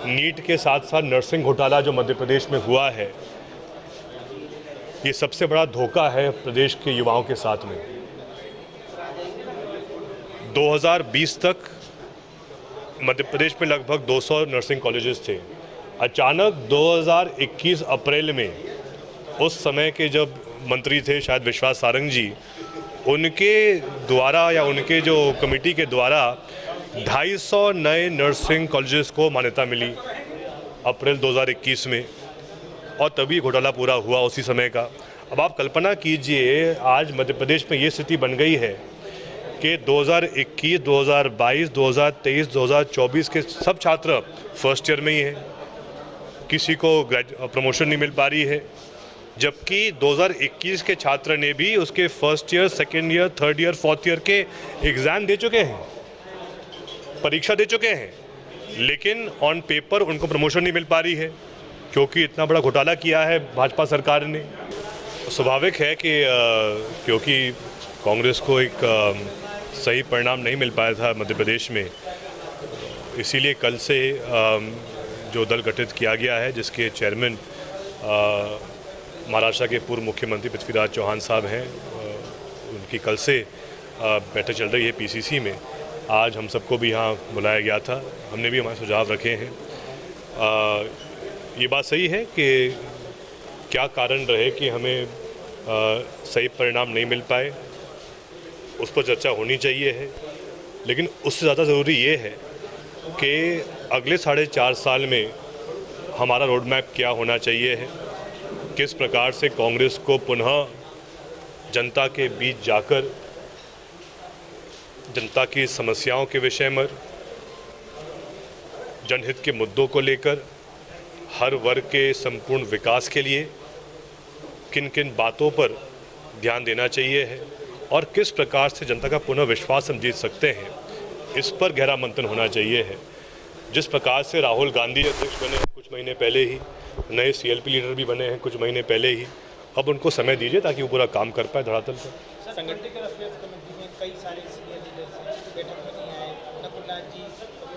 NEET के साथ साथ नर्सिंग घोटाला जो मध्य प्रदेश में हुआ है, ये सबसे बड़ा धोखा है प्रदेश के युवाओं के साथ में। 2020 तक मध्य प्रदेश में लगभग 200 नर्सिंग कॉलेजेस थे। अचानक 2021 अप्रैल में उस समय के जब मंत्री थे शायद विश्वास सारंग जी, उनके द्वारा या उनके जो कमेटी के द्वारा 250 नए नर्सिंग कॉलेजेस को मान्यता मिली अप्रैल 2021 में, और तभी घोटाला पूरा हुआ उसी समय का। अब आप कल्पना कीजिए, आज मध्य प्रदेश में ये स्थिति बन गई है कि 2021, 2022, 2023, 2024 के सब छात्र फर्स्ट ईयर में ही हैं, किसी को प्रमोशन नहीं मिल पा रही है, जबकि 2021 के छात्र ने भी उसके first year, second year, third year, fourth year के एग्ज़ाम दे चुके हैं, परीक्षा दे चुके हैं, लेकिन ऑन पेपर उनको प्रमोशन नहीं मिल पा रही है क्योंकि इतना बड़ा घोटाला किया है भाजपा सरकार ने। स्वाभाविक है कि क्योंकि कांग्रेस को एक सही परिणाम नहीं मिल पाया था मध्य प्रदेश में, इसीलिए कल से जो दल गठित किया गया है, जिसके चेयरमैन महाराष्ट्र के पूर्व मुख्यमंत्री पृथ्वीराज चौहान साहब हैं, उनकी कल से बैठक चल रही है पीसीसी में। आज हम सबको भी यहाँ बुलाया गया था, हमने भी हमारे सुझाव रखे हैं। ये बात सही है कि क्या कारण रहे कि हमें सही परिणाम नहीं मिल पाए, उस पर चर्चा होनी चाहिए है, लेकिन उससे ज़्यादा ज़रूरी ये है कि अगले 4.5 साल में हमारा रोड मैप क्या होना चाहिए है, किस प्रकार से कांग्रेस को पुनः जनता के बीच जाकर जनता की समस्याओं के विषय में, जनहित के मुद्दों को लेकर, हर वर्ग के संपूर्ण विकास के लिए किन किन बातों पर ध्यान देना चाहिए है और किस प्रकार से जनता का पुनः विश्वास हम जीत सकते हैं, इस पर गहरा मंथन होना चाहिए है। जिस प्रकार से राहुल गांधी अध्यक्ष बने हैं कुछ महीने पहले ही, नए सीएलपी लीडर भी बने हैं कुछ महीने पहले ही, अब उनको समय दीजिए ताकि वो पूरा काम कर पाए धरातल पर। संगठन कमेटी में कई सारे सीनियर लीडर्स हैं, बैठक में नहीं आए, नकुलनाथ जी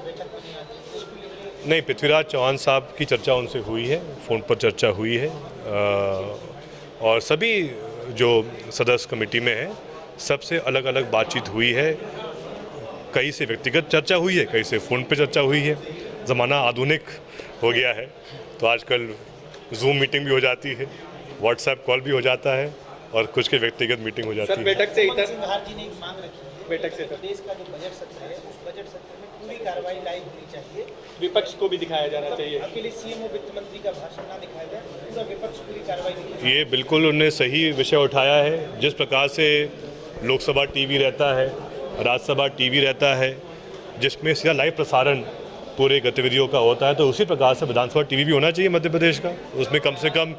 बैठक में नहीं आते। नहीं, पृथ्वीराज चौहान साहब की चर्चा उनसे हुई है, फ़ोन पर चर्चा हुई है, और सभी जो सदस्य कमेटी में हैं सबसे अलग अलग बातचीत हुई है। कई से व्यक्तिगत चर्चा हुई है, कई से फ़ोन पे चर्चा हुई है। ज़माना आधुनिक हो गया है तो आजकल जूम मीटिंग भी हो जाती है, व्हाट्सएप कॉल भी हो जाता है और कुछ के व्यक्तिगत मीटिंग हो जाती है। बैठक से सिंघार जी ने एक मांग रखी है, बैठक से देश का जो बजट सत्र है, उस बजट सत्र में पूरी कार्रवाई लाइव होनी चाहिए, विपक्ष को भी दिखाया जाना चाहिए। अकेले सीएम और वित्त मंत्री का भाषण ना दिखाया जाए, पूरा विपक्ष पूरी कार्रवाई। ये बिल्कुल उन्होंने सही विषय उठाया है। जिस प्रकार से लोकसभा टीवी रहता है, राज्यसभा टीवी रहता है, जिसमें सीधा लाइव प्रसारण पूरे गतिविधियों का होता है, तो उसी प्रकार से विधानसभा टीवी भी होना चाहिए मध्य प्रदेश का। उसमें कम से कम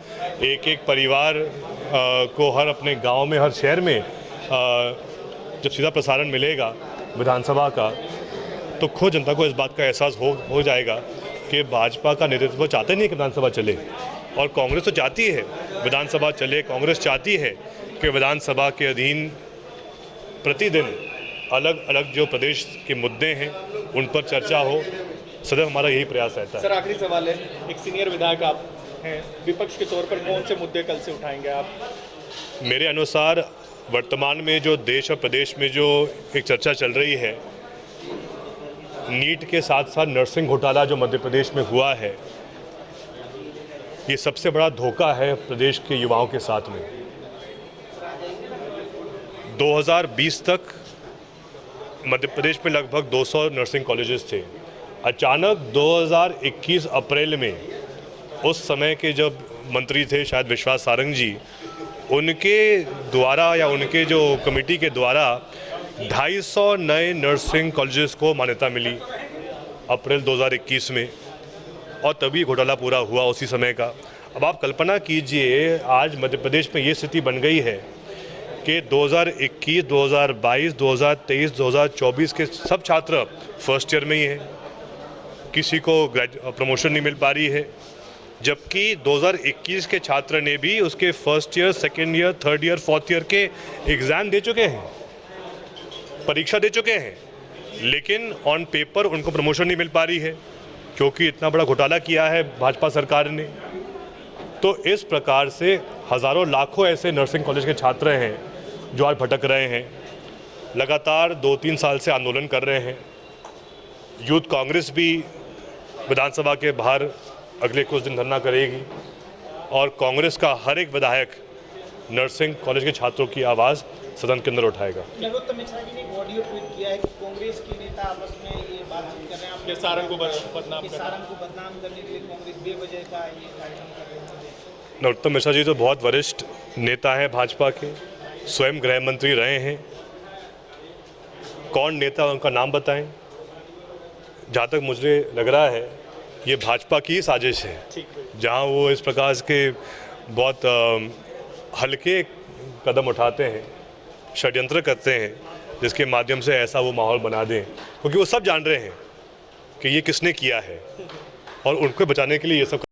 एक एक परिवार को हर अपने गांव में, हर शहर में जब सीधा प्रसारण मिलेगा विधानसभा का, तो खुद जनता को इस बात का एहसास हो जाएगा कि भाजपा का नेतृत्व चाहते नहीं कि विधानसभा चले, और कांग्रेस तो चाहती है विधानसभा चले। कांग्रेस चाहती है कि विधानसभा के अधीन प्रतिदिन अलग अलग जो प्रदेश के मुद्दे हैं उन पर चर्चा हो। सदैव हमारा यही प्रयास रहता है। सर, आखिरी सवाल है, एक सीनियर विधायक आप हैं, विपक्ष के तौर पर कौन से मुद्दे कल से उठाएंगे आप? मेरे अनुसार वर्तमान में जो देश और प्रदेश में जो एक चर्चा चल रही है, नीट के साथ साथ नर्सिंग घोटाला जो मध्य प्रदेश में हुआ है, ये सबसे बड़ा धोखा है प्रदेश के युवाओं के साथ में। 2020 तक मध्य प्रदेश में लगभग 200 नर्सिंग कॉलेजेस थे। अचानक 2021 अप्रैल में उस समय के जब मंत्री थे शायद विश्वास सारंग जी, उनके द्वारा या उनके जो कमेटी के द्वारा 250 नए नर्सिंग कॉलेजेस को मान्यता मिली अप्रैल 2021 में, और तभी घोटाला पूरा हुआ उसी समय का। अब आप कल्पना कीजिए, आज मध्य प्रदेश में ये स्थिति बन गई है कि 2021, 2022, 2023, 2024 के सब छात्र फर्स्ट ईयर में ही हैं, किसी को प्रमोशन नहीं मिल पा रही है, जबकि 2021 के छात्र ने भी उसके first year, second year, third year, fourth year के एग्ज़ाम दे चुके हैं, परीक्षा दे चुके हैं, लेकिन ऑन पेपर उनको प्रमोशन नहीं मिल पा रही है क्योंकि इतना बड़ा घोटाला किया है भाजपा सरकार ने। तो इस प्रकार से हज़ारों लाखों ऐसे नर्सिंग कॉलेज के छात्र हैं जो आज भटक रहे हैं, लगातार 2-3 साल से आंदोलन कर रहे हैं। यूथ कांग्रेस भी विधानसभा के बाहर अगले कुछ दिन धरना करेगी और कांग्रेस का हर एक विधायक नर्सिंग कॉलेज के छात्रों की आवाज़ सदन के अंदर उठाएगा। नरोत्तम मिश्रा जी ने एक ऑडियो ट्वीट किया है कि कांग्रेस के नेता आपस में ये बातचीत कर रहे हैं, आप सारंग को बदनाम करने के लिए कांग्रेस बेवजह का ये कार्यक्रम कर रहे हैं। नरोत्तम मिश्रा जी तो बहुत वरिष्ठ नेता हैं भाजपा के, स्वयं गृह मंत्री रहे हैं। कौन नेता उनका नाम बताएं। जहाँ तक मुझे लग रहा है ये भाजपा की ही साजिश है, जहाँ वो इस प्रकार के बहुत हल्के कदम उठाते हैं, षड्यंत्र करते हैं, जिसके माध्यम से ऐसा वो माहौल बना दें, क्योंकि वो सब जान रहे हैं कि ये किसने किया है और उनको बचाने के लिए ये सब